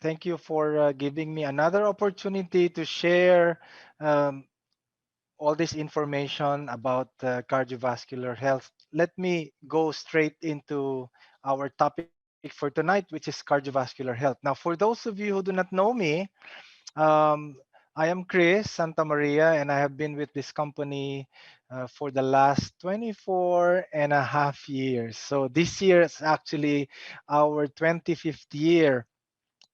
Thank you for giving me another opportunity to share um, all this information about cardiovascular health. Let me go straight into our topic for tonight, which is cardiovascular health. Now, for those of you who do not know me, um, I am Chris Santa Maria, and I have been with this company for the last 24 and a half years. So this year is actually our 25th year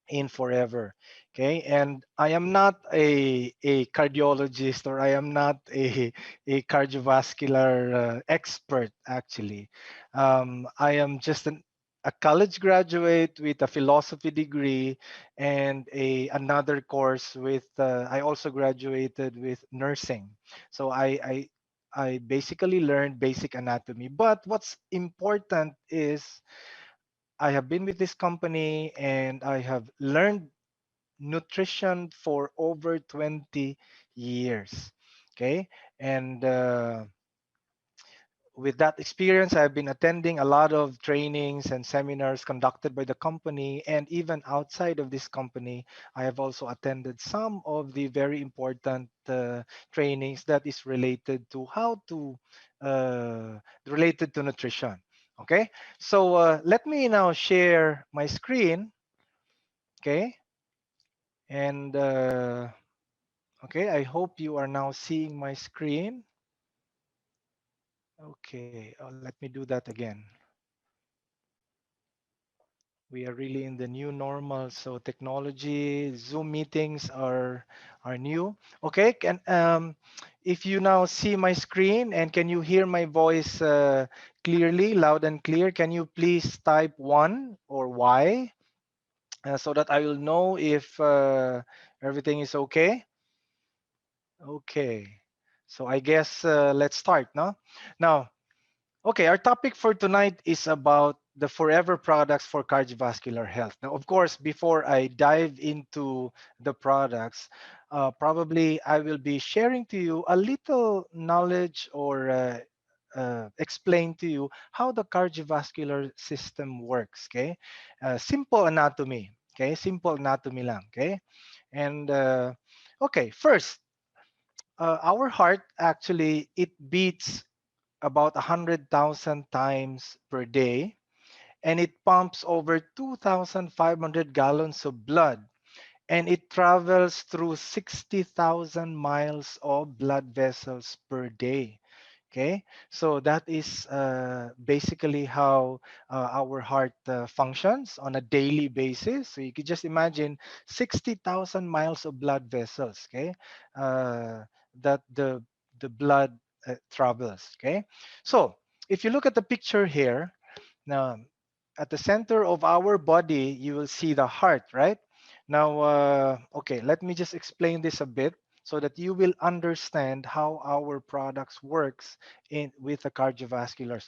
in forever. Okay, and I am not a cardiologist, or I am not a cardiovascular expert actually. I am just a college graduate with a philosophy degree and a another course with I also graduated with nursing. So I basically learned basic anatomy, but what's important is I have been with this company and I have learned nutrition for over 20 years. Okay. And with that experience, I've been attending a lot of trainings and seminars conducted by the company. And even outside of this company, I have also attended some of the very important trainings that is related to how to related to nutrition. Okay, so let me now share my screen. Okay, and okay, I hope you are now seeing my screen. Okay, let me do that again. We are really in the new normal, so technology, Zoom meetings are new. Okay, can if you now see my screen and can you hear my voice clearly, loud and clear, can you please type one or Y so that I will know if everything is okay? Okay, so I guess let's start, no? Now, okay, our topic for tonight is about the forever products for cardiovascular health. Now, of course, before I dive into the products, probably I will be sharing to you a little knowledge or explain to you how the cardiovascular system works. Okay, simple anatomy. Okay, simple anatomy lang. Okay, and okay, first, our heart actually it beats about 100,000 times per day, and it pumps over 2,500 gallons of blood, and it travels through 60,000 miles of blood vessels per day. Okay, so that is basically how our heart functions on a daily basis. So you could just imagine 60,000 miles of blood vessels. Okay, that the blood travels. Okay, so if you look at the picture here, now at the center of our body, you will see the heart, right? Now, okay, let me just explain this a bit so that you will understand how our products works in with the cardiovascular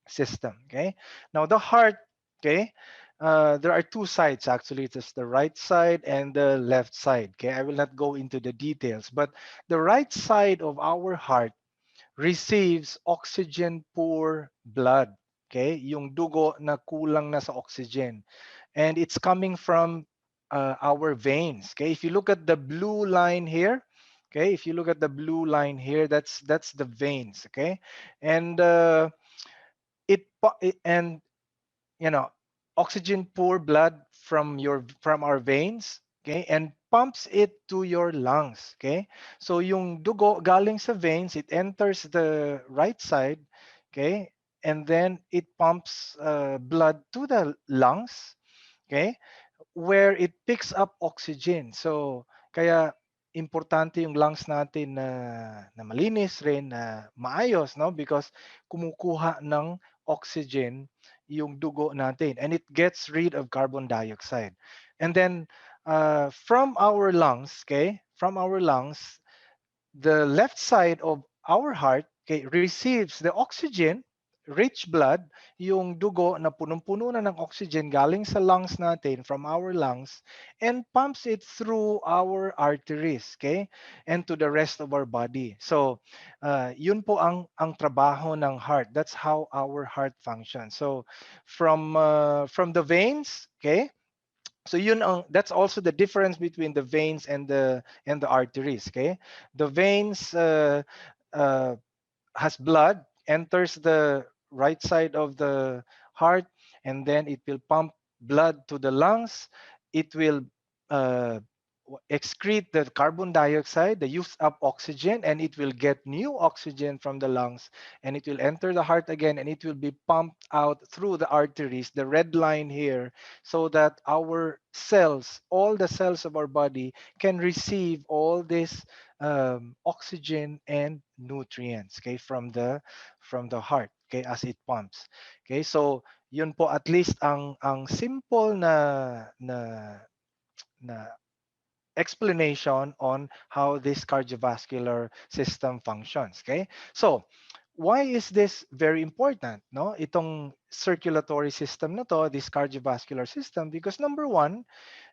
system. Okay. Now the heart. Okay. There are two sides actually. It's the right side and the left side. Okay. I will not go into the details, but the right side of our heart receives oxygen poor blood. Okay, yung dugo na kulang na sa oxygen. And it's coming from our veins. Okay, if you look at the blue line here, okay, if you look at the blue line here, that's the veins. Okay, and and you know, oxygen poor blood from our veins, okay, and pumps it to your lungs. Okay, so yung dugo galing sa veins, it enters the right side. Okay, and then it pumps blood to the lungs. Okay, where it picks up oxygen. So kaya importante yung lungs natin na malinis rin, na maayos, no? Because kumukuha ng oxygen yung dugo natin, and it gets rid of carbon dioxide. And then from our lungs, okay, from our lungs, the left side of our heart, okay, receives the oxygen, rich blood, yung dugo na punong-puno na ng oxygen galing sa lungs natin, from our lungs, and pumps it through our arteries, okay, and to the rest of our body. So, yun po ang trabaho ng heart. That's how our heart functions. So, from the veins, okay, So that's also the difference between the veins and the arteries. Okay, the veins uh, has blood, enters the right side of the heart, and then it will pump blood to the lungs. It will uh, excrete the carbon dioxide, the used up oxygen, and it will get new oxygen from the lungs, and it will enter the heart again, and it will be pumped out through the arteries, the red line here, so that our cells, all the cells of our body, can receive all this oxygen and nutrients, okay, from the heart, okay, as it pumps. Okay, so yun po at least ang simple na explanation on how this cardiovascular system functions. Okay, so why is this very important? No, itong circulatory system na to, this cardiovascular system, because number one,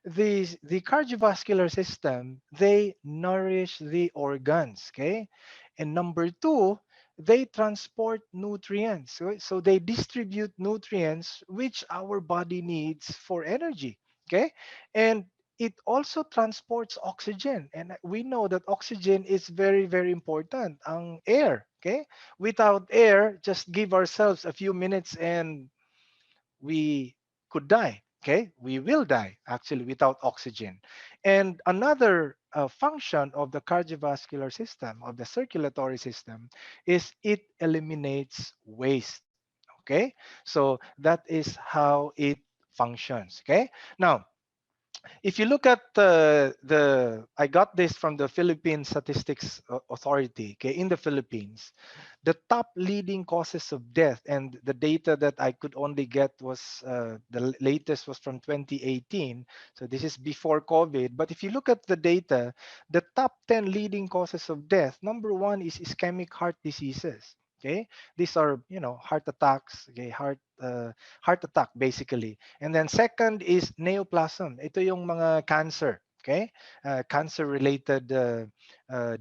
the cardiovascular system, they nourish the organs. Okay, and number two, they transport nutrients. So they distribute nutrients which our body needs for energy. Okay, and it also transports oxygen, and we know that oxygen is very very important, ang air. Okay, without air, just give ourselves a few minutes and we could die. Okay, we will die actually without oxygen. And another function of the cardiovascular system, of the circulatory system, is it eliminates waste. Okay, so that is how it functions. Okay, now if you look at I got this from the Philippine Statistics Authority. Okay, in the Philippines, the top leading causes of death, and the data that I could only get was the latest was from 2018. So this is before COVID. But if you look at the data, the top 10 leading causes of death, number one is ischemic heart diseases. Okay, these are heart attacks. Okay, heart attack basically. And then second is neoplasm. Ito yung mga cancer. Okay, cancer-related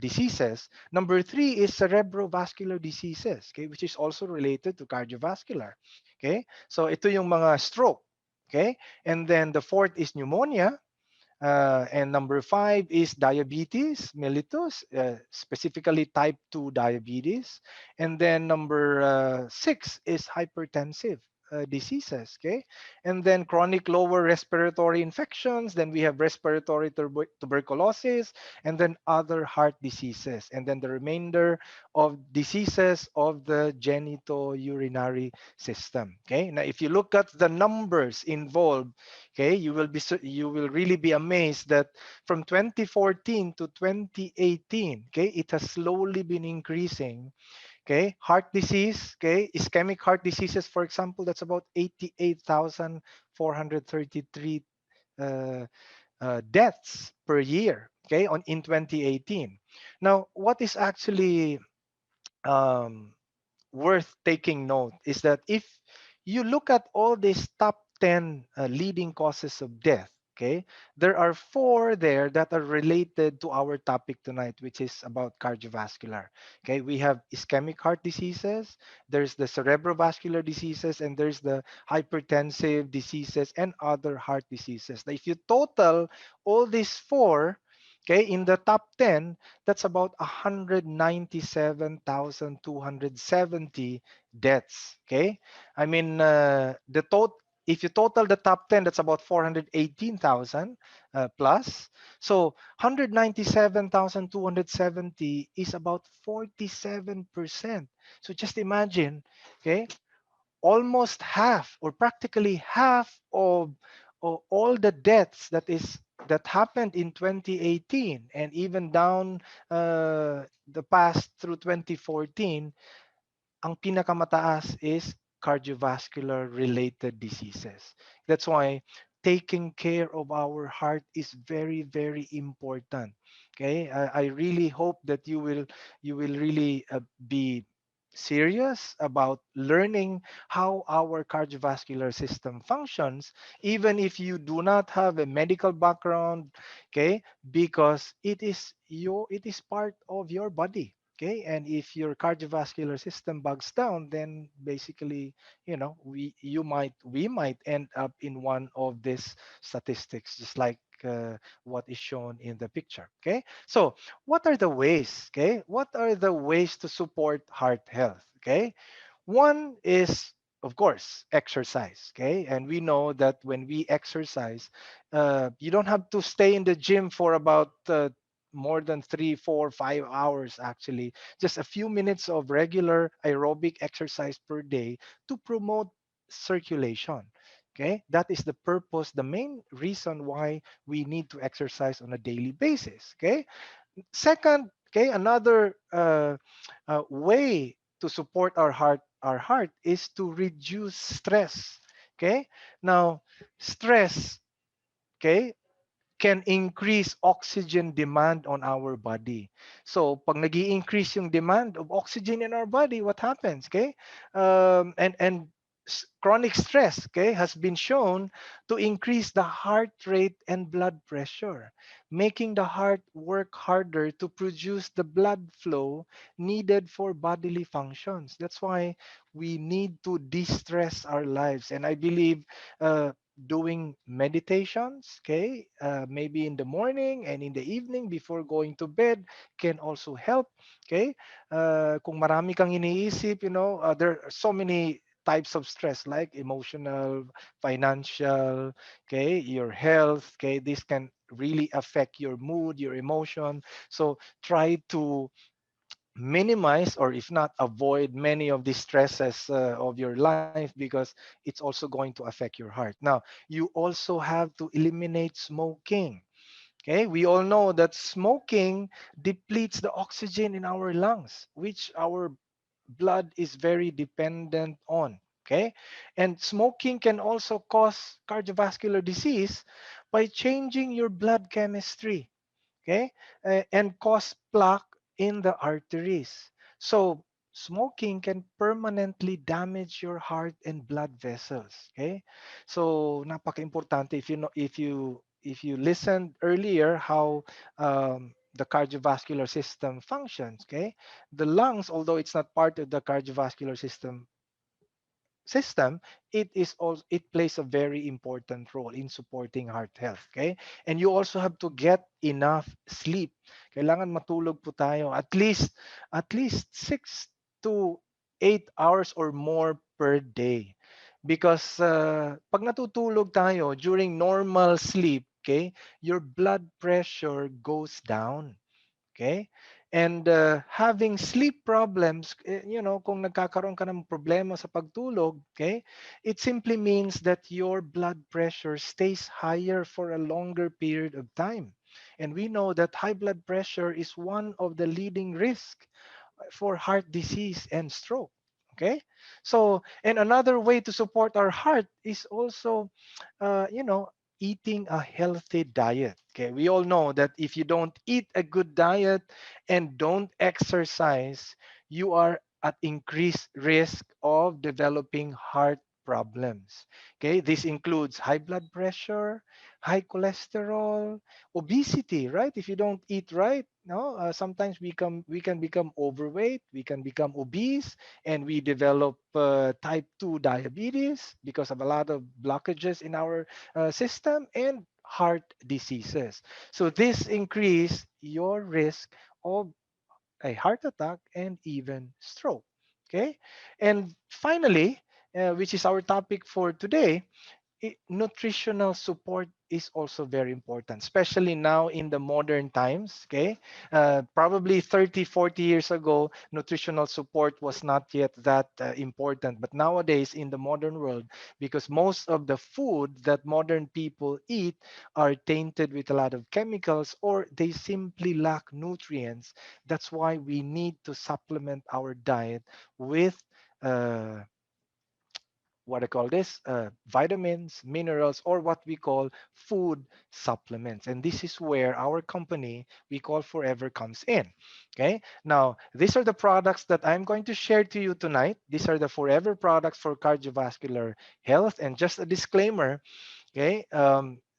diseases. Number three is cerebrovascular diseases, okay, which is also related to cardiovascular. Okay, so ito yung mga stroke. Okay, and then the fourth is pneumonia. And number five is diabetes mellitus, specifically type 2 diabetes. And then number six is hypertensive diseases. Okay. And then chronic lower respiratory infections. Then we have respiratory tuberculosis, and then other heart diseases. And then the remainder of diseases of the genitourinary system. Okay. Now, if you look at the numbers involved, okay, you will really be amazed that from 2014 to 2018, okay, it has slowly been increasing. Okay, heart disease, okay, ischemic heart diseases, for example, that's about 88,433 uh, deaths per year, okay, on in 2018. Now, what is actually um, worth taking note is that if you look at all these top 10 leading causes of death, okay, there are four there that are related to our topic tonight, which is about cardiovascular. Okay, we have ischemic heart diseases, there's the cerebrovascular diseases, and there's the hypertensive diseases and other heart diseases. Now, if you total all these four, okay, in the top 10, that's about 197,270 deaths. Okay, I mean the total. If you total the top 10, that's about 418,000 plus. So 197,270 is about 47%. So just imagine, okay, almost half or practically half of all the deaths that happened in 2018 and even down the past through 2014, ang pinakamataas is cardiovascular related diseases. That's why taking care of our heart is very very important. Okay, I really hope that you will really be serious about learning how our cardiovascular system functions, even if you do not have a medical background. Okay, because it is part of your body. Okay, and if your cardiovascular system bugs down, then basically, we might end up in one of these statistics, just like what is shown in the picture. Okay, so what are the ways? Okay, what are the ways to support heart health? Okay, one is, of course, exercise. Okay, and we know that when we exercise, you don't have to stay in the gym for about more than 3, 4, 5 hours. Actually, just a few minutes of regular aerobic exercise per day to promote circulation. Okay, that is the purpose, the main reason why we need to exercise on a daily basis. Okay, second, okay, another way to support our heart is to reduce stress. Okay, now stress, okay, can increase oxygen demand on our body. So, pag nag increase yung demand of oxygen in our body, what happens? Okay, and chronic stress, okay, has been shown to increase the heart rate and blood pressure, making the heart work harder to produce the blood flow needed for bodily functions. That's why we need to de-stress our lives, and I believe doing meditations, okay, maybe in the morning and in the evening before going to bed can also help. Okay, kung marami kang iniisip, there are so many types of stress like emotional, financial, okay, your health. Okay, this can really affect your mood, your emotion. So try to minimize, or if not avoid, many of the stresses of your life, because it's also going to affect your heart. Now, you also have to eliminate smoking. Okay, we all know that smoking depletes the oxygen in our lungs, which our blood is very dependent on. Okay, and smoking can also cause cardiovascular disease by changing your blood chemistry, okay, and cause plaque in the arteries. So smoking can permanently damage your heart and blood vessels. Okay, so napaka-importante. If you listened earlier how the cardiovascular system functions. Okay, the lungs, although it's not part of the cardiovascular system, it plays a very important role in supporting heart health. Okay, and you also have to get enough sleep. Kailangan matulog po tayo at least 6 to 8 hours or more per day, because pag natutulog tayo during normal sleep, okay, your blood pressure goes down. Okay? And having sleep problems, kung nagkakaroon ka ng problema sa pagtulog, okay, it simply means that your blood pressure stays higher for a longer period of time. And we know that high blood pressure is one of the leading risks for heart disease and stroke. Okay, so, and another way to support our heart is also eating a healthy diet. Okay, we all know that if you don't eat a good diet and don't exercise, you are at increased risk of developing heart problems. Okay, this includes high blood pressure, high cholesterol, obesity, right? If you don't eat right, no, sometimes we can become overweight, we can become obese, and we develop type 2 diabetes because of a lot of blockages in our system, and heart diseases. So this increase your risk of a heart attack and even stroke. Okay, and finally, which is our topic for today, nutritional support is also very important, especially now in the modern times. Okay, probably 30, 40 years ago, nutritional support was not yet that important, but nowadays in the modern world, because most of the food that modern people eat are tainted with a lot of chemicals, or they simply lack nutrients. That's why we need to supplement our diet with uh, what I call this vitamins, minerals, or what we call food supplements. And this is where our company we call Forever comes in. Okay. Now, these are the products that I'm going to share to you tonight. These are the Forever products for cardiovascular health. And just a disclaimer, okay,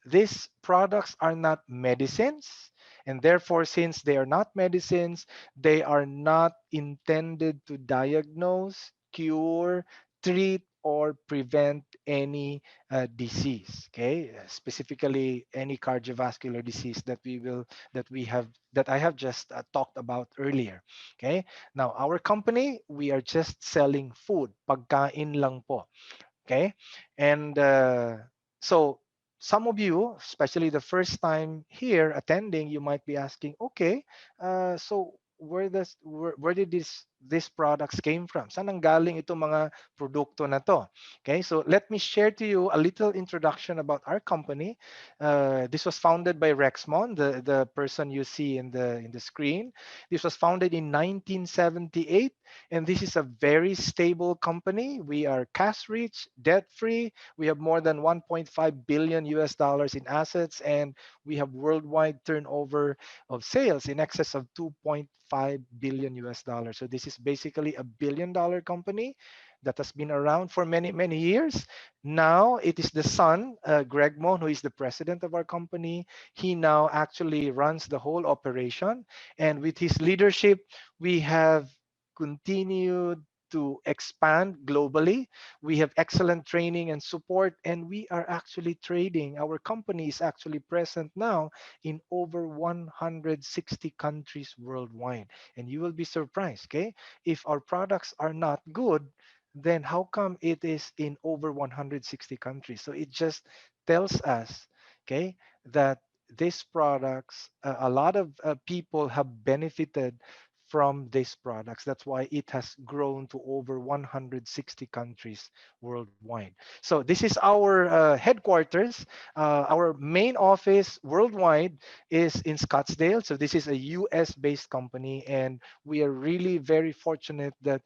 these products are not medicines, And therefore, since they are not medicines, they are not intended to diagnose, cure, treat, or prevent any disease. Okay, specifically any cardiovascular disease that I have just talked about earlier. Okay, now our company, we are just selling food, pagkain lang po. Okay, and so some of you, especially the first time here attending, you might be asking, okay, so where did these products came from? Saan ang galing itong mga produkto na to? Okay, so let me share to you a little introduction about our company. This was founded by Rexmon, the person you see in the screen. This was founded in 1978, and this is a very stable company. We are cash rich, debt free. We have more than 1.5 billion US dollars in assets, and we have worldwide turnover of sales in excess of 2.5 billion US dollars. So this is basically a billion-dollar company that has been around for many, many years. Now it is the son, Greg Mon, who is the president of our company. He now actually runs the whole operation. And with his leadership, we have continued to expand globally. We have excellent training and support, and we are actually trading. Our company is actually present now in over 160 countries worldwide. And you will be surprised, okay? If our products are not good, then how come it is in over 160 countries? So it just tells us, okay, that these products, a lot of people have benefited from these products. That's why it has grown to over 160 countries worldwide. So this is our headquarters. Our main office worldwide is in Scottsdale. So this is a US based company, and we are really very fortunate that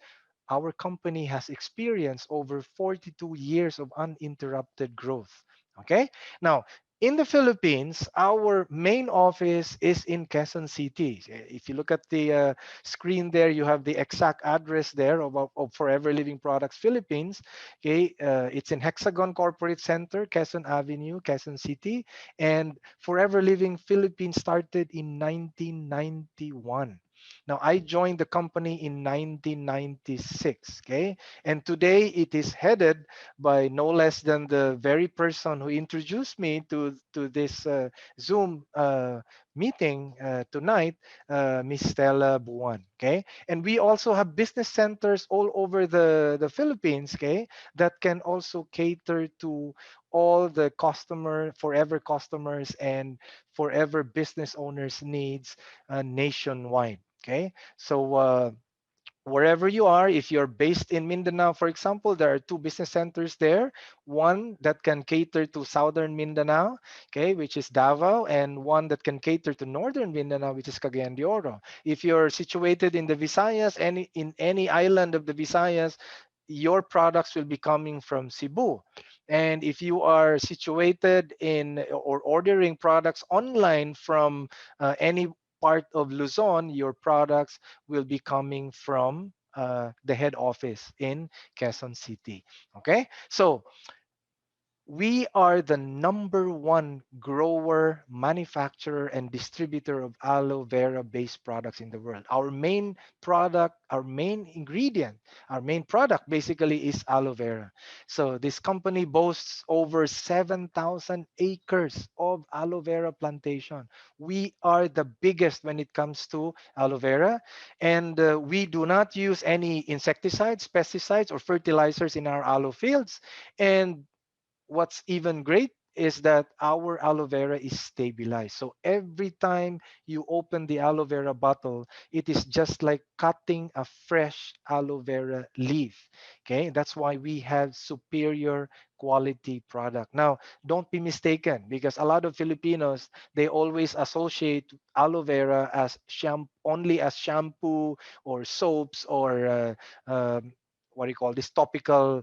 our company has experienced over 42 years of uninterrupted growth. Okay. Now, in the Philippines, our main office is in Quezon City. If you look at the screen there, you have the exact address there of Forever Living Products Philippines. Okay, it's in Hexagon Corporate Center, Quezon Avenue, Quezon City. And Forever Living Philippines started in 1991. Now, I joined the company in 1996, okay? And today it is headed by no less than the very person who introduced me to this Zoom meeting tonight, Miss Stella Buwan, okay? And we also have business centers all over the Philippines, okay, that can also cater to all the forever customers and forever business owners needs nationwide. Okay, so wherever you are, if you're based in Mindanao, for example, there are two business centers there. One that can cater to southern Mindanao, okay, which is Davao, and one that can cater to northern Mindanao, which is Cagayan de Oro. If you're situated in the Visayas, in any island of the Visayas, your products will be coming from Cebu. And if you are situated in or ordering products online from any part of Luzon, your products will be coming from the head office in Quezon City. Okay, so we are the number one grower, manufacturer, and distributor of aloe vera based products in the world. Our main product, our main ingredient, our main product basically is aloe vera. So this company boasts over 7,000 acres of aloe vera plantation. We are the biggest when it comes to aloe vera, and we do not use any insecticides, pesticides, or fertilizers in our aloe fields. And what's even great is that our aloe vera is stabilized. So every time you open the aloe vera bottle, it is just like cutting a fresh aloe vera leaf. Okay, that's why we have superior quality product. Now, don't be mistaken, because a lot of Filipinos, they always associate aloe vera as only as shampoo or soaps or what do you call this, topical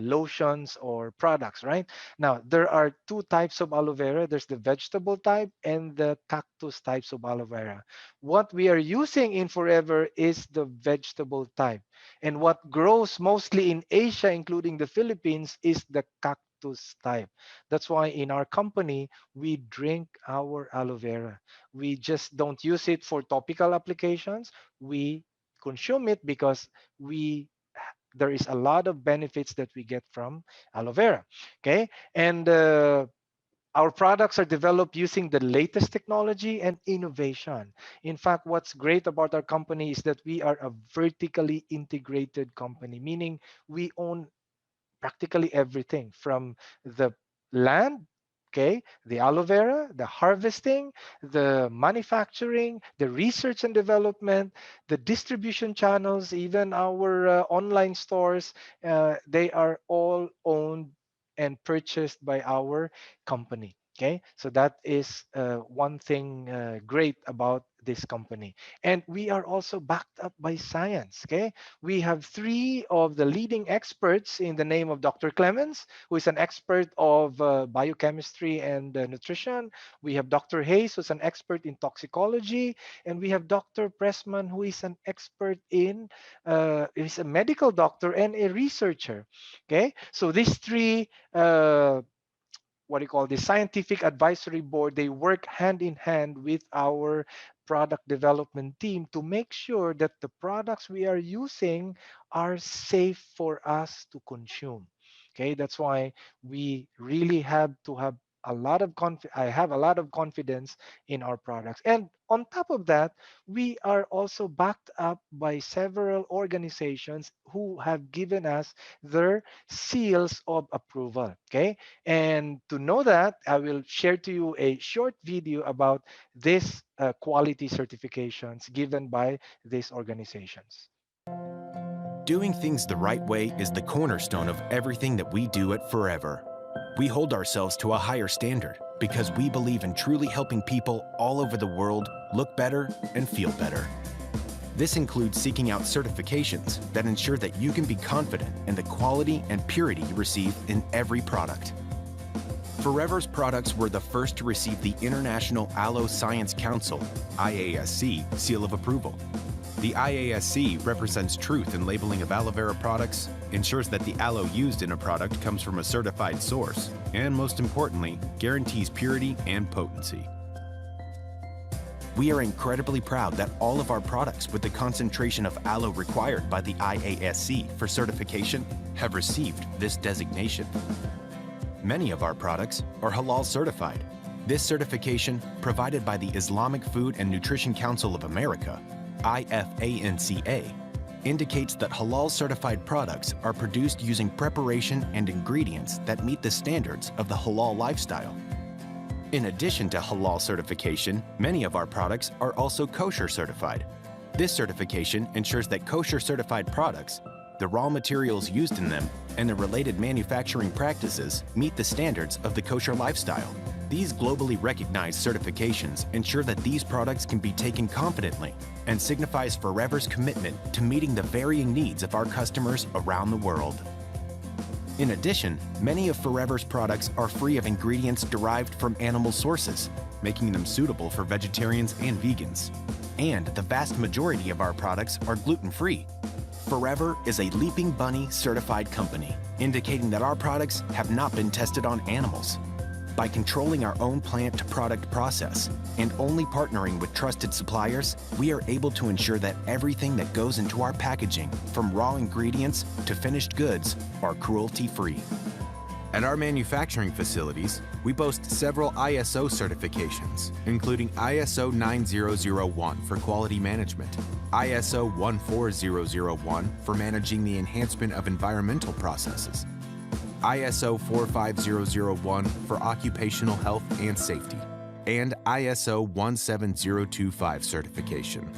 lotions or products, right? Now, there are two types of aloe vera. There's the vegetable type and the cactus types of aloe vera. What we are using in Forever is the vegetable type. And what grows mostly in Asia, including the Philippines, is the cactus cactus type. That's why in our company, we drink our aloe vera. We just don't use it for topical applications. We consume it because we there is a lot of benefits that we get from aloe vera. Okay, and our products are developed using the latest technology and innovation. In fact, what's great about our company is that we are a vertically integrated company, meaning we own practically everything from the land, okay, the aloe vera, the harvesting, the manufacturing, the research and development, the distribution channels, even our online stores. They are all owned and purchased by our company. Okay, so that is one thing great about this company. And we are also backed up by science. Okay, we have three of the leading experts in the name of Dr. Clemens, who is an expert of biochemistry and nutrition. We have Dr. Hayes, who's an expert in toxicology. And we have Dr. Pressman, who is an expert in, is a medical doctor and a researcher. Okay, so these three what do you call this scientific advisory board, they work hand in hand with our product development team to make sure that the products we are using are safe for us to consume. Okay, that's why we really have to have a lot of I have a lot of confidence in our products. And on top of that, we are also backed up by several organizations who have given us their seals of approval. Okay, and to know that, I will share to you a short video about this quality certifications given by these organizations. Doing things the right way is the cornerstone of everything that we do at Forever. We hold ourselves to a higher standard because we believe in truly helping people all over the world look better and feel better. This includes seeking out certifications that ensure that you can be confident in the quality and purity you receive in every product. Forever's products were the first to receive the International Aloe Science Council, IASC, seal of approval. The IASC represents truth in labeling of aloe vera products, ensures that the aloe used in a product comes from a certified source, and most importantly, guarantees purity and potency. We are incredibly proud that all of our products with the concentration of aloe required by the IASC for certification have received this designation. Many of our products are halal certified. This certification, provided by the Islamic Food and Nutrition Council of America, IFANCA, indicates that halal certified products are produced using preparation and ingredients that meet the standards of the halal lifestyle. In addition to halal certification, many of our products are also kosher certified. This certification ensures that kosher certified products, the raw materials used in them, and the related manufacturing practices meet the standards of the kosher lifestyle. These globally recognized certifications ensure that these products can be taken confidently and signifies Forever's commitment to meeting the varying needs of our customers around the world. In addition, many of Forever's products are free of ingredients derived from animal sources, making them suitable for vegetarians and vegans. And the vast majority of our products are gluten-free. Forever is a Leaping Bunny certified company, indicating that our products have not been tested on animals. By controlling our own plant-to-product process and only partnering with trusted suppliers, we are able to ensure that everything that goes into our packaging, from raw ingredients to finished goods, are cruelty-free. At our manufacturing facilities, we boast several ISO certifications, including ISO 9001 for quality management, ISO 14001 for managing the enhancement of environmental processes, ISO 45001 for occupational health and safety, and ISO 17025 certification,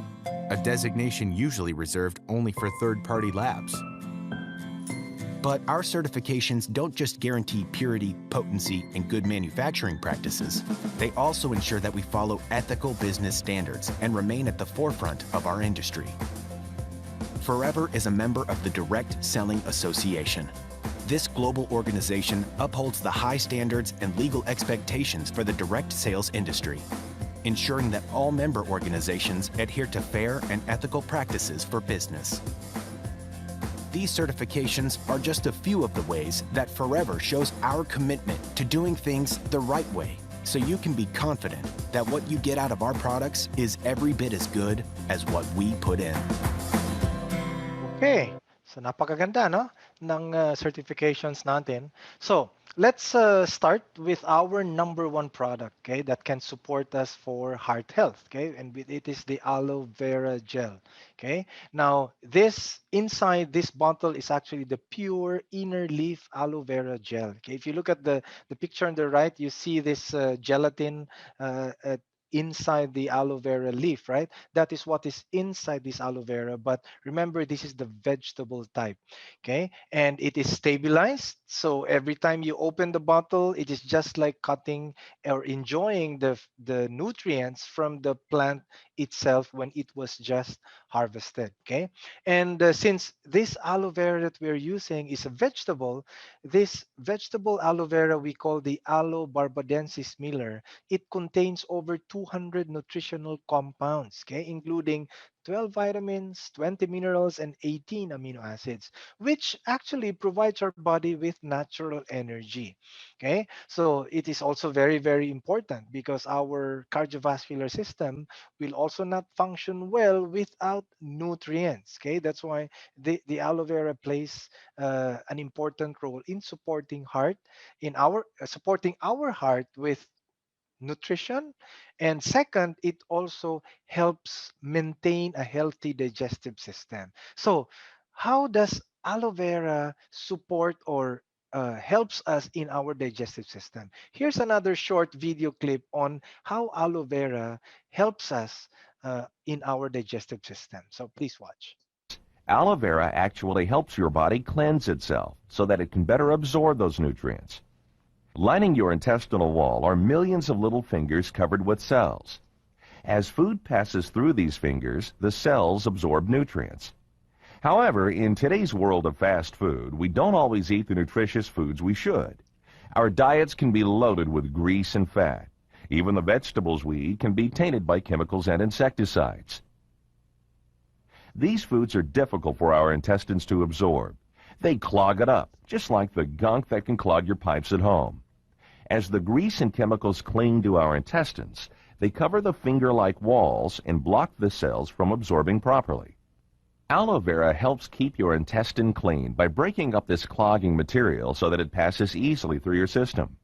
a designation usually reserved only for third-party labs. But our certifications don't just guarantee purity, potency, and good manufacturing practices. They also ensure that we follow ethical business standards and remain at the forefront of our industry. Forever is a member of the Direct Selling Association. This global organization upholds the high standards and legal expectations for the direct sales industry, ensuring that all member organizations adhere to fair and ethical practices for business. These certifications are just a few of the ways that Forever shows our commitment to doing things the right way, so you can be confident that what you get out of our products is every bit as good as what we put in. Okay. So napakaganda no ng certifications natin. So, let's start with our number one product, okay, that can support us for heart health, okay? And it is the aloe vera gel, okay? Now, this inside this bottle is actually the pure inner leaf aloe vera gel. Okay? If you look at the picture on the right, you see this gelatin inside the aloe vera leaf, right? That is what is inside this aloe vera. But remember, this is the vegetable type, okay? And it is stabilized. So every time you open the bottle, it is just like cutting or enjoying the nutrients from the plant itself when it was just harvested, okay? And since this aloe vera that we're using is a vegetable, this vegetable aloe vera we call the aloe barbadensis miller, it contains over 200 nutritional compounds, okay, including 12 vitamins, 20 minerals, and 18 amino acids, which actually provides our body with natural energy. Okay, so it is also very, very important because our cardiovascular system will also not function well without nutrients. Okay, that's why the aloe vera plays an important role in supporting our heart with nutrition. And second, it also helps maintain a healthy digestive system. So, how does aloe vera support or helps us in our digestive system? Here's another short video clip on how aloe vera helps us in our digestive system. So, please watch. Aloe vera actually helps your body cleanse itself so that it can better absorb those nutrients. Lining your intestinal wall are millions of little fingers covered with cells. As food passes through these fingers, the cells absorb nutrients. However, in today's world of fast food, we don't always eat the nutritious foods we should. Our diets can be loaded with grease and fat. Even the vegetables we eat can be tainted by chemicals and insecticides. These foods are difficult for our intestines to absorb. They clog it up, just like the gunk that can clog your pipes at home. As the grease and chemicals cling to our intestines, they cover the finger-like walls and block the cells from absorbing properly. Aloe vera helps keep your intestine clean by breaking up this clogging material so that it passes easily through your system.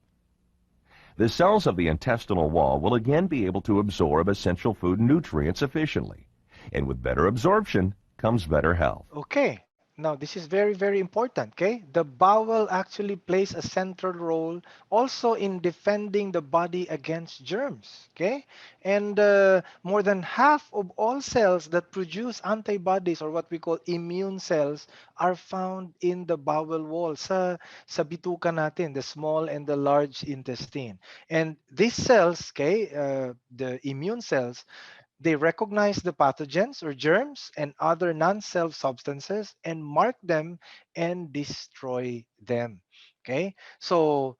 The cells of the intestinal wall will again be able to absorb essential food nutrients efficiently. And with better absorption comes better health. Okay. Now, this is very, very important. Okay. The bowel actually plays a central role also in defending the body against germs. Okay. And more than half of all cells that produce antibodies or what we call immune cells are found in the bowel wall, sa bituka natin, the small and the large intestine. And these cells, okay, the immune cells, they recognize the pathogens or germs and other non self substances and mark them and destroy them. Okay, so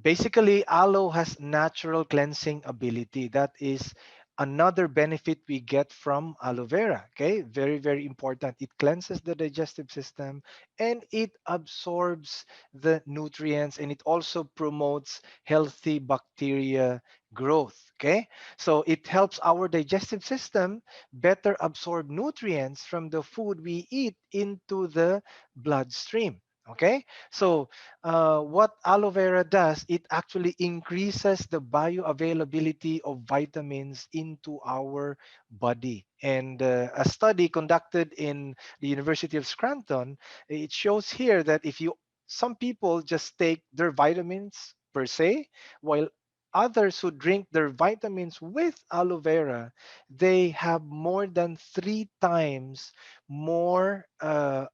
basically, aloe has natural cleansing ability. That is another benefit we get from aloe vera. Okay, very, very important. It cleanses the digestive system and it absorbs the nutrients and it also promotes healthy bacteria growth. Okay, so it helps our digestive system better absorb nutrients from the food we eat into the bloodstream. Okay, so what aloe vera does, it actually increases the bioavailability of vitamins into our body. And a study conducted in the University of Scranton, it shows here that if you, some people just take their vitamins per se, while others who drink their vitamins with aloe vera, they have more than 3 times more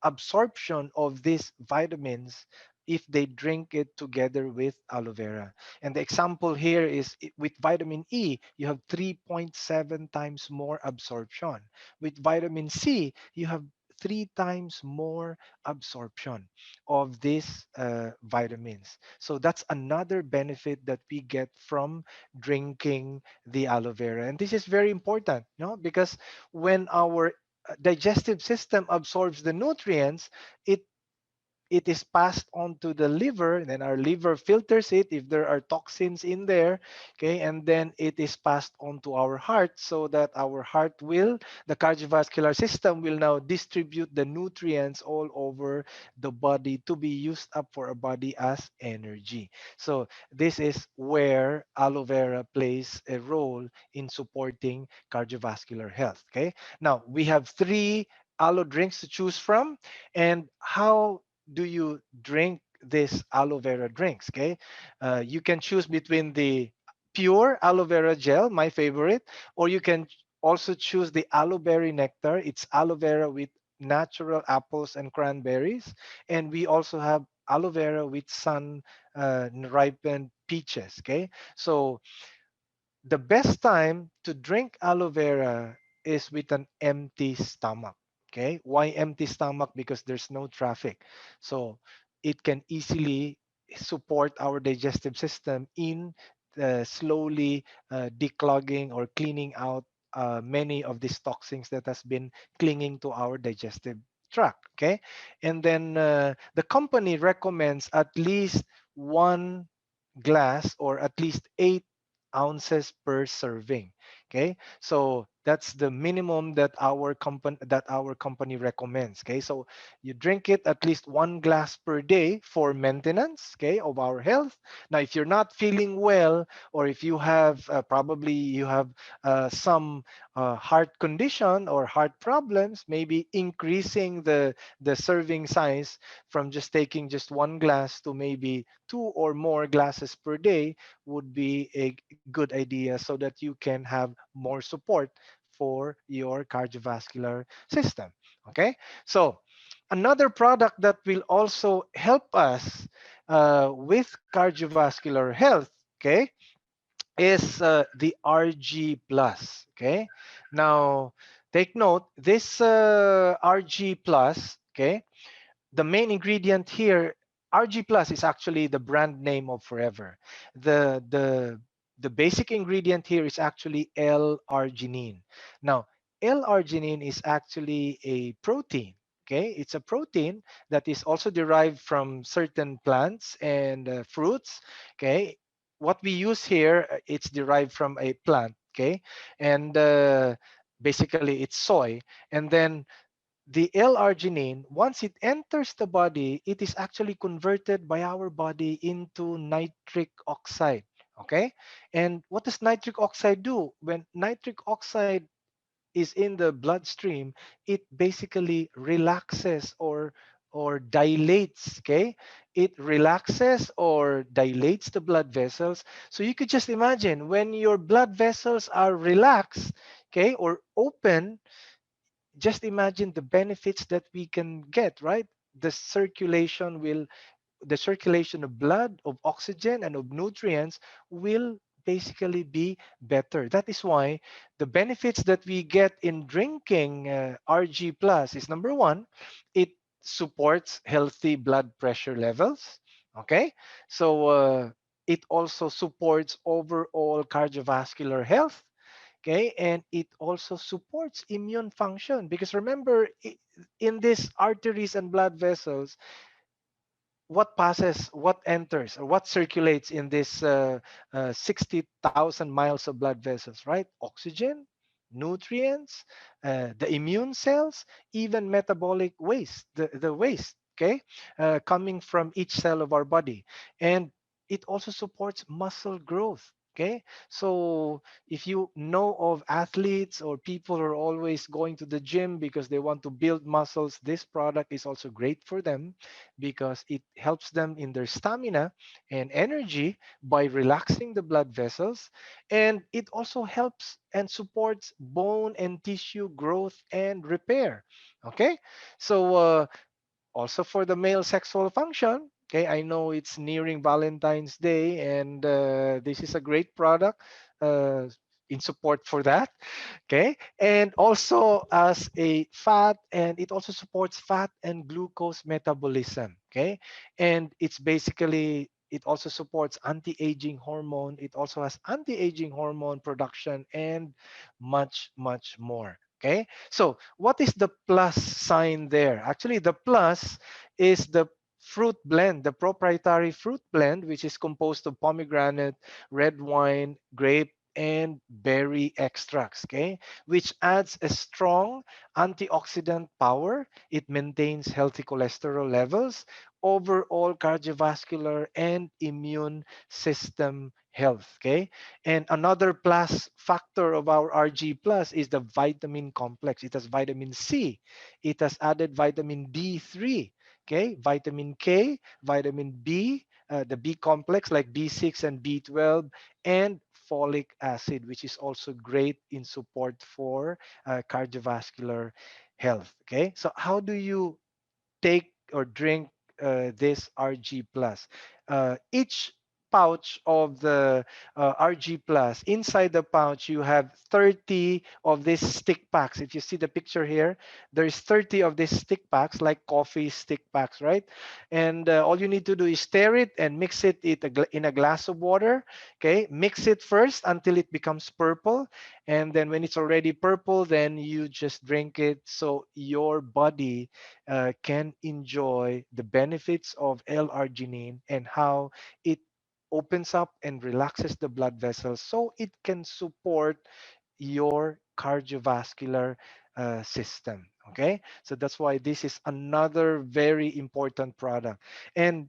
absorption of these vitamins if they drink it together with aloe vera. And the example here is with vitamin E, you have 3.7 times more absorption. With vitamin C, you have 3 times more absorption of these vitamins. So that's another benefit that we get from drinking the aloe vera. And this is very important, no? Because when our digestive system absorbs the nutrients, it it is passed on to the liver, and then our liver filters it if there are toxins in there. Okay, and then it is passed on to our heart, so that our heart will, the cardiovascular system will now distribute the nutrients all over the body to be used up for our body as energy. So this is where aloe vera plays a role in supporting cardiovascular health. Okay, now we have three aloe drinks to choose from. And how do you drink this aloe vera drinks? Okay, you can choose between the pure aloe vera gel, my favorite, or you can also choose the aloe berry nectar. It's aloe vera with natural apples and cranberries, and we also have aloe vera with sun ripened peaches. Okay, so the best time to drink aloe vera is with an empty stomach. Okay, why empty stomach? Because there's no traffic, so it can easily support our digestive system in slowly declogging or cleaning out many of these toxins that has been clinging to our digestive tract. Okay, and then the company recommends at least one glass, or at least 8 ounces per serving. Okay, so that's the minimum that our company recommends. Okay, so you drink it at least 1 glass per day for maintenance, okay, of our health. Now if you're not feeling well, or if you have probably you have some heart condition or heart problems, maybe increasing the serving size from just taking just 1 glass to maybe 2 or more glasses per day would be a good idea, so that you can have more support for your cardiovascular system. Okay, so another product that will also help us with cardiovascular health, okay, is the RG plus. Okay, now take note, this RG plus, okay, the main ingredient here, RG Plus, is actually the brand name of Forever. The basic ingredient here is actually L-arginine. Now, L-arginine is actually a protein. Okay, it's a protein that is also derived from certain plants and fruits. Okay, what we use here, it's derived from a plant. Okay, and basically it's soy, and then the L-arginine, once it enters the body, it is actually converted by our body into nitric oxide. Okay, and what does nitric oxide do? When nitric oxide is in the bloodstream, it basically relaxes or dilates. Okay, it relaxes or dilates the blood vessels. So you could just imagine, when your blood vessels are relaxed, okay, or open, just imagine the benefits that we can get, right? The circulation of blood, of oxygen, and of nutrients will basically be better. That is why the benefits that we get in drinking RG plus is, number one, it supports healthy blood pressure levels. Okay, so it also supports overall cardiovascular health. Okay, and it also supports immune function, because remember, in these arteries and blood vessels, what passes, what enters, or what circulates in this 60,000 miles of blood vessels, right? Oxygen, nutrients, the immune cells, even metabolic waste, the waste, okay, coming from each cell of our body. And it also supports muscle growth. Okay, so if you know of athletes or people who are always going to the gym because they want to build muscles, this product is also great for them, because it helps them in their stamina and energy by relaxing the blood vessels. And it also helps and supports bone and tissue growth and repair. Okay, so also for the male sexual function. Okay, I know it's nearing Valentine's Day, and this is a great product uh, in support for that. Okay, and also as a fat, and it also supports fat and glucose metabolism. Okay, and it also supports anti-aging hormone. It also has anti-aging hormone production, and much more. Okay, so what is the plus sign there? Actually, the plus is the fruit blend, the proprietary fruit blend, which is composed of pomegranate, red wine, grape, and berry extracts, okay, which adds a strong antioxidant power. It maintains healthy cholesterol levels, overall cardiovascular and immune system health, okay. And another plus factor of our RG plus is the vitamin complex. It has vitamin C. It has added vitamin D3, okay, vitamin K, vitamin B, the B complex like B6 and B12, and folic acid, which is also great in support for cardiovascular health. Okay, so how do you take or drink this RG plus? Each pouch of the RG plus, inside the pouch you have 30 of these stick packs. If you see the picture here, there's 30 of these stick packs, like coffee stick packs, right? And all you need to do is stir it and mix it in a glass of water. Okay, mix it first until it becomes purple, and then when it's already purple, then you just drink it, so your body can enjoy the benefits of L-arginine and how it opens up and relaxes the blood vessels, so it can support your cardiovascular system. Okay, so that's why this is another very important product. And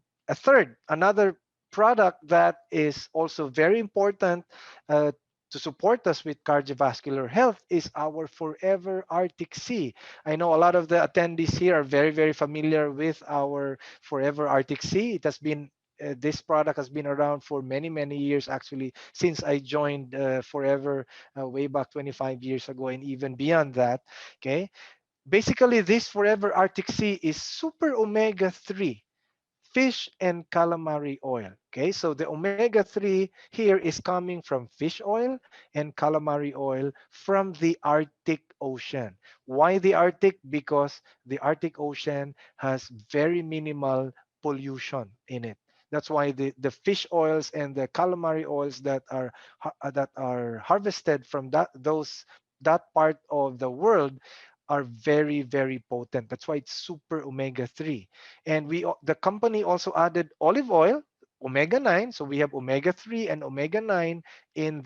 another product that is also very important uh, to support us with cardiovascular health is our Forever Arctic Sea. I know a lot of the attendees here are very, very familiar with our Forever Arctic Sea. It has been this product has been around for many, many years, actually, since I joined Forever way back 25 years ago, and even beyond that. Okay, basically, this Forever Arctic Sea is super omega 3 fish and calamari oil. Okay, so the omega 3 here is coming from fish oil and calamari oil from the Arctic Ocean. Why the Arctic? Because the Arctic Ocean has very minimal pollution in it. That's why the fish oils and the calamari oils that are harvested from that part of the world are very, very potent. That's why it's super omega 3. And the company also added olive oil, omega 9. So we have omega 3 and omega 9 in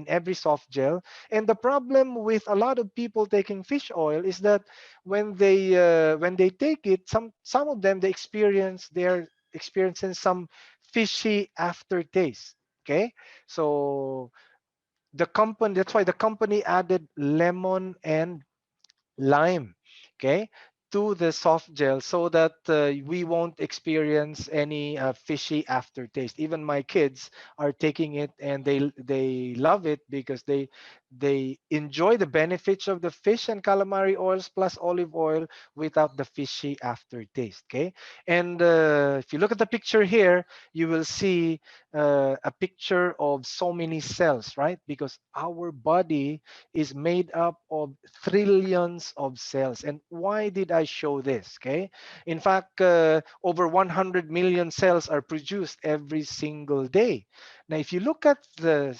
every soft gel. And the problem with a lot of people taking fish oil is that when they take it, some of them they're experiencing some fishy aftertaste. Okay, so that's why the company added lemon and lime, okay, to the soft gel, so that we won't experience any fishy aftertaste. Even my kids are taking it, and they love it because they enjoy the benefits of the fish and calamari oils plus olive oil without the fishy aftertaste. Okay, and if you look at the picture here, you will see a picture of so many cells, right? Because our body is made up of trillions of cells. And why did I show this? Okay, in fact, over 100 million cells are produced every single day. Now, if you look at the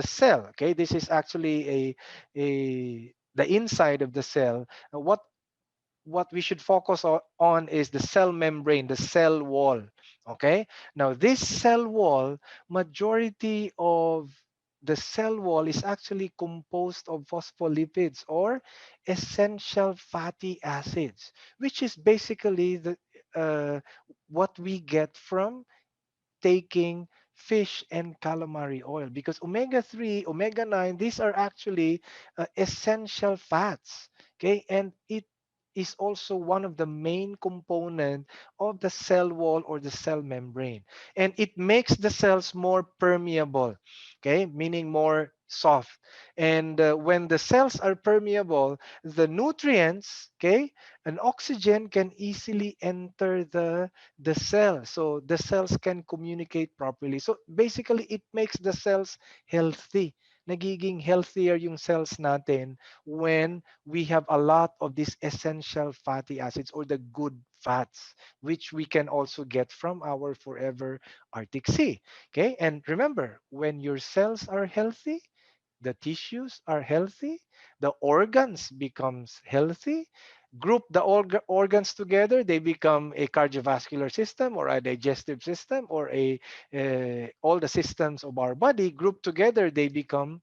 cell, okay, this is actually the inside of the cell. What we should focus on is the cell membrane, the cell wall. Okay, now this cell wall, majority of the cell wall is actually composed of phospholipids, or essential fatty acids, which is basically the uh, what we get from taking fish and calamari oil, because omega 3, omega 9, these are actually essential fats. Okay, and it is also one of the main component of the cell wall or the cell membrane, and it makes the cells more permeable, okay, meaning more soft. And when the cells are permeable, the nutrients, okay, and oxygen can easily enter the cell, so the cells can communicate properly. So basically, it makes the cells healthy. Nagiging healthier yung cells natin when we have a lot of these essential fatty acids, or the good fats, which we can also get from our Forever Arctic Sea. Okay, and remember, when your cells are healthy, the tissues are healthy, the organs becomes healthy. Group the organs together, they become a cardiovascular system or a digestive system or a all the systems of our body group together, they become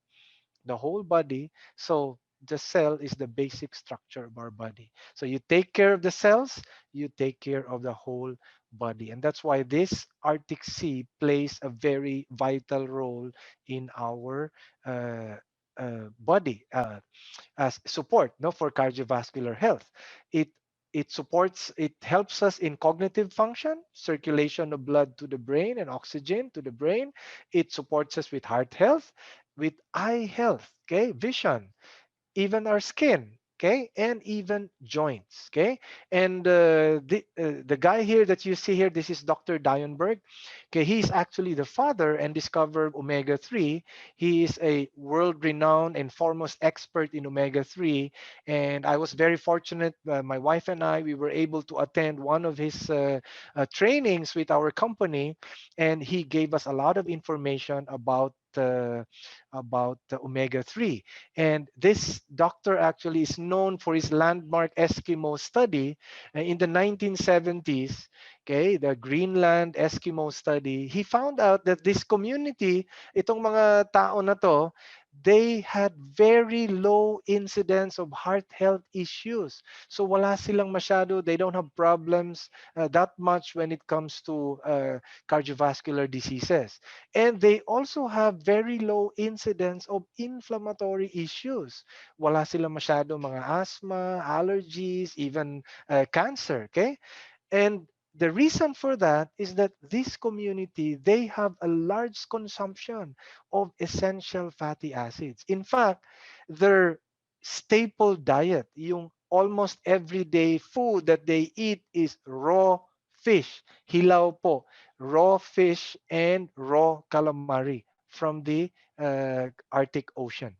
the whole body. So the cell is the basic structure of our body. So you take care of the cells, you take care of the whole body. And that's why this Arctic Sea plays a very vital role in our uh, body as support, no, for cardiovascular health. It it helps us in cognitive function, circulation of blood to the brain and oxygen to the brain. It supports us with heart health, with eye health, okay, vision, even our skin, okay, and even joints, okay. And the guy here that you see here, this is Dr. Dionberg. Okay, he's actually the father and discovered omega-3. He is a world-renowned and foremost expert in omega-3, and I was very fortunate. My wife and I, we were able to attend one of his trainings with our company, and he gave us a lot of information about omega-3. And this doctor actually is known for his landmark Eskimo study in the 1970s. Okay, the Greenland Eskimo study. He found out that this community, itong mga tao na to, they had very low incidence of heart health issues. So wala silang masyado, they don't have problems that much when it comes to cardiovascular diseases. And they also have very low incidence of inflammatory issues. Wala silang masyado mga asthma, allergies, even cancer, okay? And the reason for that is that this community, they have a large consumption of essential fatty acids. In fact, their staple diet, yung almost everyday food that they eat is raw fish, hilaw po, raw fish and raw calamari from the Arctic Ocean.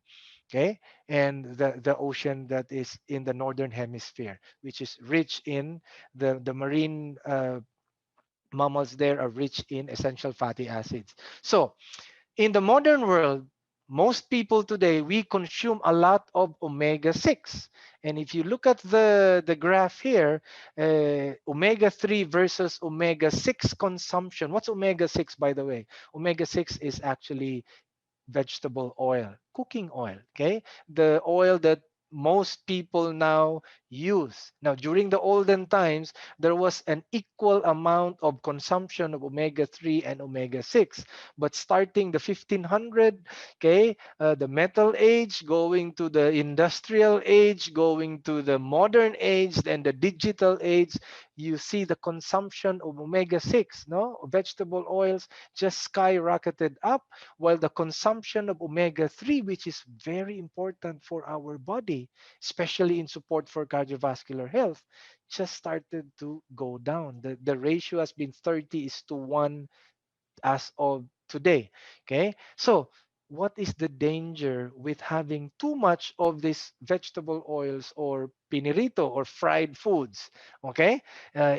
Okay, and the ocean that is in the northern hemisphere, which is rich in the marine mammals there are rich in essential fatty acids. So in the modern world, most people today, we consume a lot of omega-6. And if you look at the graph here, omega-3 versus omega-6 consumption. What's omega-6, by the way? Omega-6 is actually vegetable oil, cooking oil, okay? The oil that most people now use. Now, during the olden times, there was an equal amount of consumption of omega-3 and omega-6. But starting the 1500, okay, the metal age, going to the industrial age, going to the modern age, and the digital age, you see the consumption of omega-6, no, vegetable oils just skyrocketed up, while the consumption of omega-3, which is very important for our body, especially in support for cardiovascular health, just started to go down. The ratio has been 30 is to 1 as of today. Okay, so what is the danger with having too much of these vegetable oils or pinirito or fried foods, okay,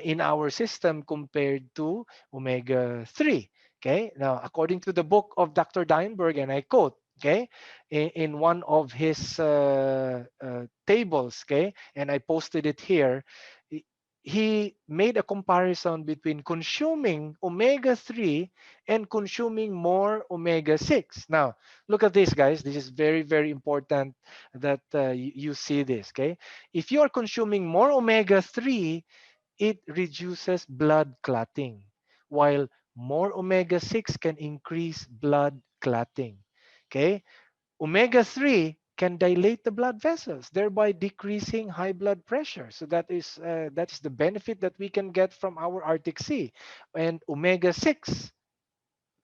in our system compared to omega 3? Okay, now according to the book of Dr. Deinberg, and I quote, okay, in one of his tables, okay, and I posted it here, he made a comparison between consuming omega-3 and consuming more omega-6. Now, look at this, guys. This is very, very important that you see this, okay? If you are consuming more omega-3, it reduces blood clotting, while more omega-6 can increase blood clotting, okay? Omega-3 can dilate the blood vessels, thereby decreasing high blood pressure. So that is the benefit that we can get from our Arctic Sea. And omega-6,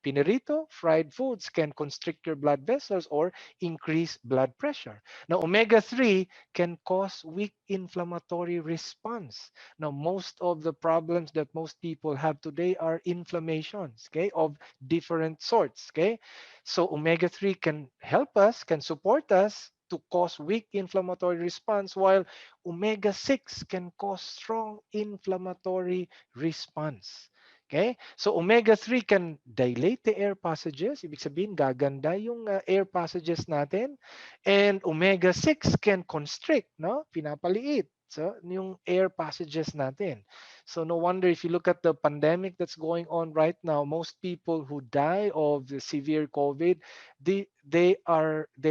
pinirito, fried foods can constrict your blood vessels or increase blood pressure. Now, omega-3 can cause weak inflammatory response. Now, most of the problems that most people have today are inflammations, okay, of different sorts, okay? So omega-3 can help us, can support us to cause weak inflammatory response, while omega-6 can cause strong inflammatory response. Okay? So omega-3 can dilate the air passages. Ibig sabihin, gaganda yung air passages natin. And omega-6 can constrict, no? Pinapaliit. So, yung air passages natin. So, no wonder if you look at the pandemic that's going on right now, most people who die of the severe COVID, they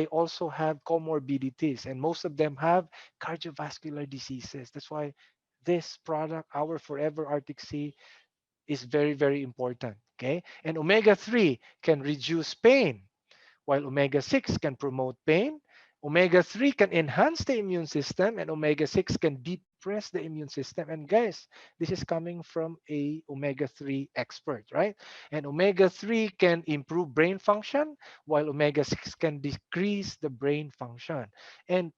also have comorbidities, and most of them have cardiovascular diseases. That's why this product, our Forever Arctic Sea, is very, very important. Okay. And omega-3 can reduce pain, while omega-6 can promote pain. Omega-3 can enhance the immune system, and omega-6 can depress the immune system. And guys, this is coming from a omega-3 expert, right? And omega-3 can improve brain function, while omega-6 can decrease the brain function. And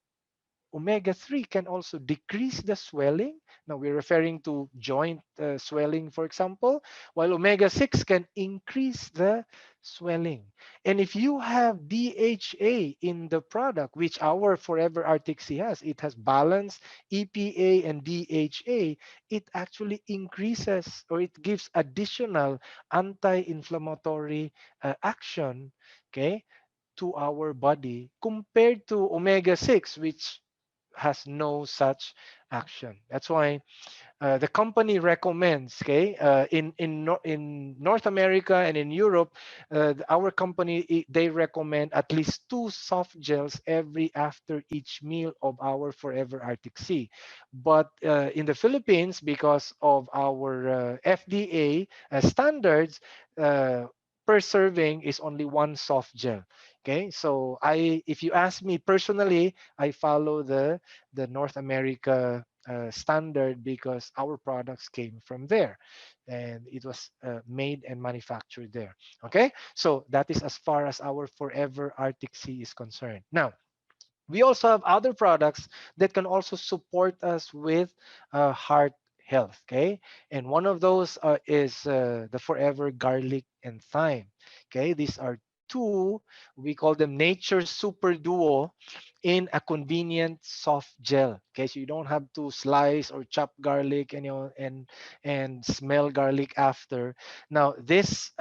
omega-3 can also decrease the swelling. Now, we're referring to joint swelling, for example, while omega-6 can increase the swelling. And if you have DHA in the product, which our Forever Arctic Sea has, it has balanced EPA and DHA, it actually increases, or it gives additional anti-inflammatory action, okay, to our body compared to omega-6, which has no such action. That's why the company recommends, okay, in North America and in Europe, our company, they recommend at least two soft gels every after each meal of our Forever Arctic Sea. But in the Philippines, because of our FDA standards, per serving is only one soft gel. Okay, so if you ask me personally, I follow the North America standard because our products came from there, and it was made and manufactured there. Okay, so that is as far as our Forever Arctic Sea is concerned. Now, we also have other products that can also support us with heart health. Okay, and one of those is the Forever Garlic and Thyme. Okay, these are two, we call them Nature's Super Duo, in a convenient soft gel. Okay, so you don't have to slice or chop garlic and and smell garlic after. Now, this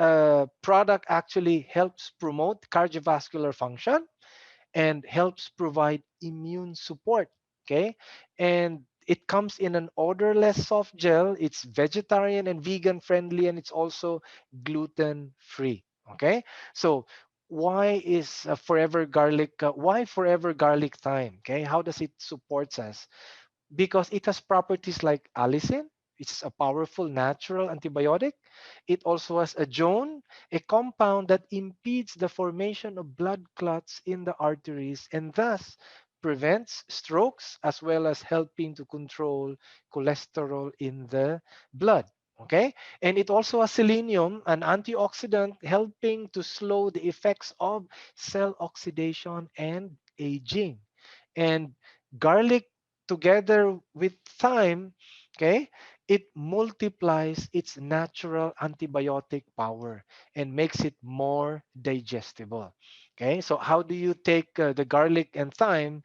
product actually helps promote cardiovascular function and helps provide immune support. Okay. And it comes in an odorless soft gel. It's vegetarian and vegan friendly, and it's also gluten free. Okay. So, why forever garlic thyme? Okay. How does it supports us? Because it has properties like allicin. It's a powerful natural antibiotic. It also has a joan, a compound that impedes the formation of blood clots in the arteries and thus prevents strokes, as well as helping to control cholesterol in the blood. Okay, and it also has selenium, an antioxidant helping to slow the effects of cell oxidation and aging. And garlic, together with thyme, okay, it multiplies its natural antibiotic power and makes it more digestible. Okay, so how do you take the garlic and thyme?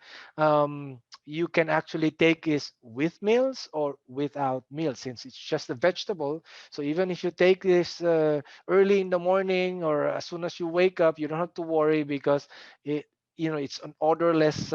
You can actually take this with meals or without meals, since it's just a vegetable. So even if you take this early in the morning or as soon as you wake up, you don't have to worry because it, it's an odorless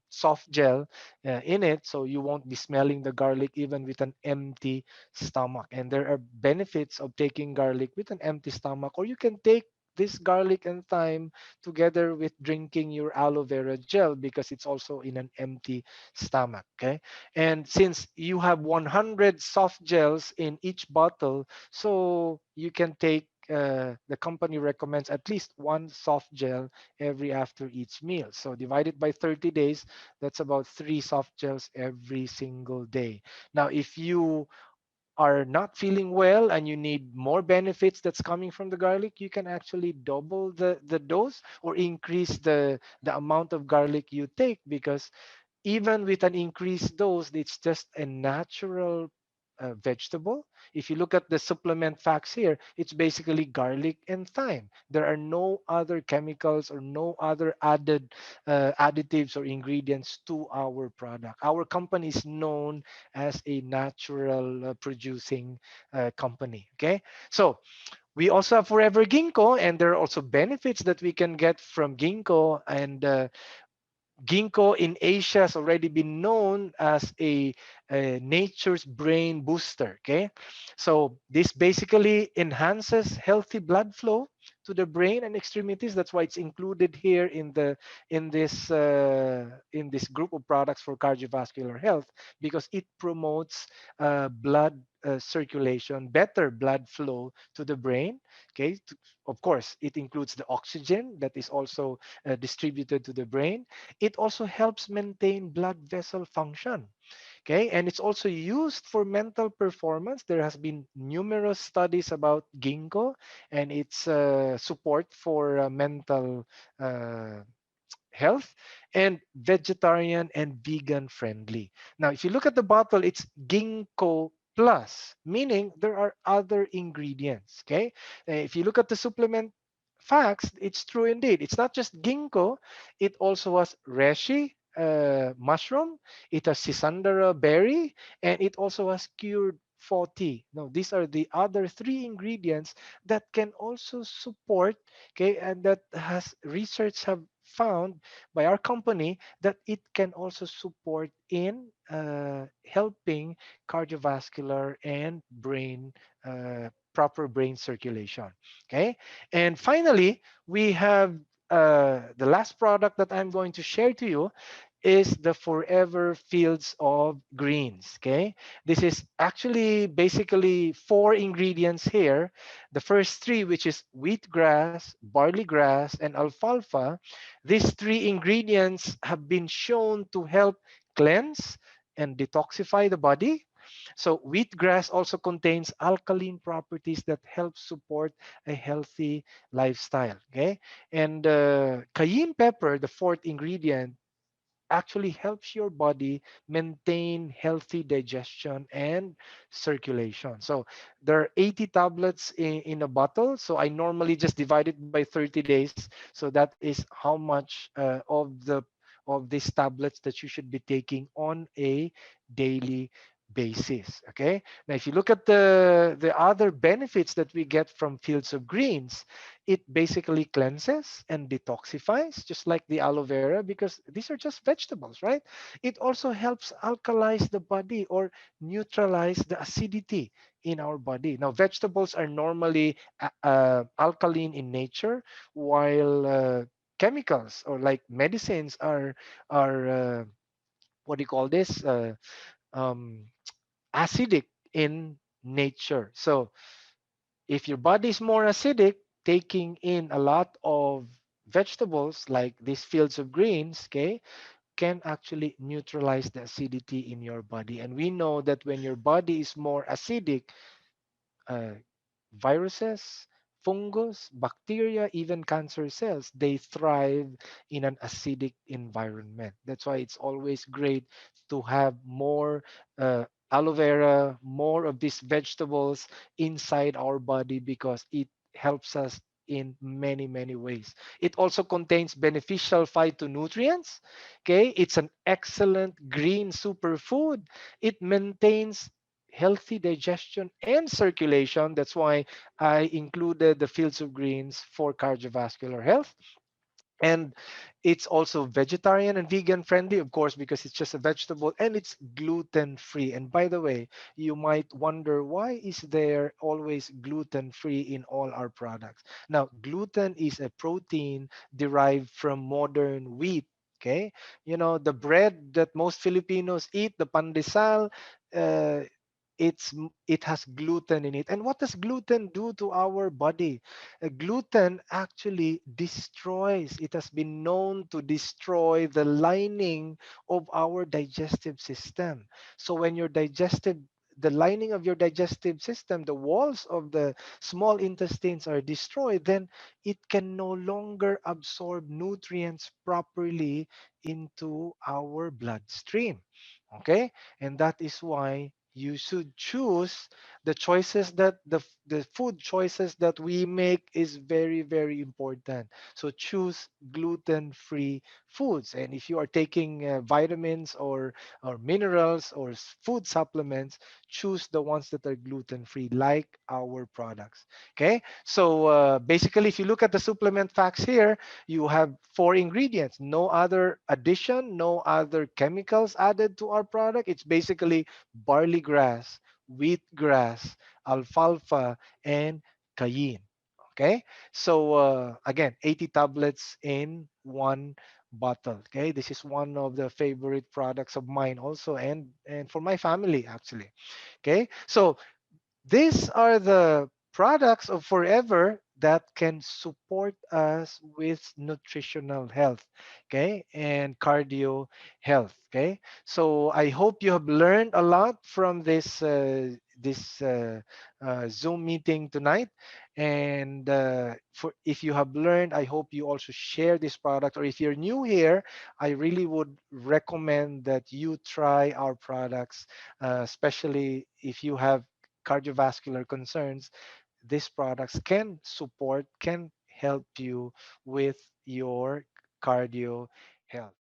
soft gel in it, so you won't be smelling the garlic even with an empty stomach. And there are benefits of taking garlic with an empty stomach, or you can take this garlic and thyme together with drinking your aloe vera gel because it's also in an empty stomach. Okay, and since you have 100 soft gels in each bottle, so you can take, the company recommends at least one soft gel every after each meal. So divided by 30 days, that's about three soft gels every single day. Now, if you are not feeling well and you need more benefits that's coming from the garlic, you can actually double the dose or increase the amount of garlic you take, because even with an increased dose, it's just a natural vegetable. If you look at the supplement facts here, it's basically garlic and thyme. There are no other chemicals or no other additives or ingredients to our product. Our company is known as a natural producing company. Okay, so we also have Forever Ginkgo, and there are also benefits that we can get from ginkgo. And ginkgo in Asia has already been known as a nature's brain booster. Okay, so this basically enhances healthy blood flow to the brain and extremities. That's why it's included here in this group of products for cardiovascular health, because it promotes blood circulation, better blood flow to the brain. Okay, of course, it includes the oxygen that is also distributed to the brain. It also helps maintain blood vessel function. Okay, and it's also used for mental performance. There has been numerous studies about ginkgo and its support for mental uh, health, and vegetarian and vegan friendly. Now, if you look at the bottle, it's ginkgo plus, meaning there are other ingredients. Okay, if you look at the supplement facts, it's true indeed. It's not just ginkgo; it also has reishi mushroom, it has sisandara berry, and it also has cured 40. Now, these are the other three ingredients that can also support, okay, and that has research have found by our company that it can also support in helping cardiovascular and brain proper brain circulation. Okay, and finally we have the last product that I'm going to share to you is the Forever Fields of Greens. Okay, this is actually basically four ingredients here. The first three, which is wheatgrass, barley grass, and alfalfa, these three ingredients have been shown to help cleanse and detoxify the body. So wheatgrass also contains alkaline properties that help support a healthy lifestyle. Okay, and cayenne pepper, the fourth ingredient, actually helps your body maintain healthy digestion and circulation. So there are 80 tablets in a bottle. So I normally just divide it by 30 days. So that is how much of these tablets that you should be taking on a daily basis. Okay. Now, if you look at the other benefits that we get from fields of greens, it basically cleanses and detoxifies, just like the aloe vera, because these are just vegetables, right? It also helps alkalize the body or neutralize the acidity in our body. Now, vegetables are normally alkaline in nature, while chemicals or like medicines are what do you call this? Um, Acidic in nature. So if your body is more acidic, taking in a lot of vegetables like these fields of greens, okay, can actually neutralize the acidity in your body. And we know that when your body is more acidic, uh, viruses, fungus, bacteria, even cancer cells, they thrive in an acidic environment. That's why it's always great to have more aloe vera, more of these vegetables inside our body, because it helps us in many many ways. It also contains beneficial phytonutrients. Okay, it's an excellent green superfood. It maintains healthy digestion and circulation. That's why I included the fields of greens for cardiovascular health. And it's also vegetarian and vegan friendly, of course, because it's just a vegetable, and it's gluten free. And by the way, you might wonder, why is there always gluten free in all our products? Now, gluten is a protein derived from modern wheat. Okay, you know, the bread that most Filipinos eat, the pandesal, uh, it has gluten in it. And what does gluten do to our body? Gluten actually destroys, it has been known to destroy the lining of our digestive system. So when your digestive the lining of your digestive system, the walls of the small intestines are destroyed, then it can no longer absorb nutrients properly into our bloodstream. Okay, and that is why you should choose the choices that the food choices that we make is very, very important. So choose gluten free foods. And if you are taking vitamins or minerals or food supplements, choose the ones that are gluten free, like our products. Okay, so basically, if you look at the supplement facts here, you have four ingredients, no other addition, no other chemicals added to our product. It's basically barley grass, wheat grass, alfalfa, and cayenne. Okay, so again, 80 tablets in one bottle. Okay, this is one of the favorite products of mine also, and for my family actually. Okay, so these are the products of Forever that can support us with nutritional health, okay, and cardio health. Okay, so I hope you have learned a lot from this Zoom meeting tonight. And for if you have learned, I hope you also share this product. Or if you're new here, I really would recommend that you try our products, especially if you have cardiovascular concerns. These products can help you with your cardio health.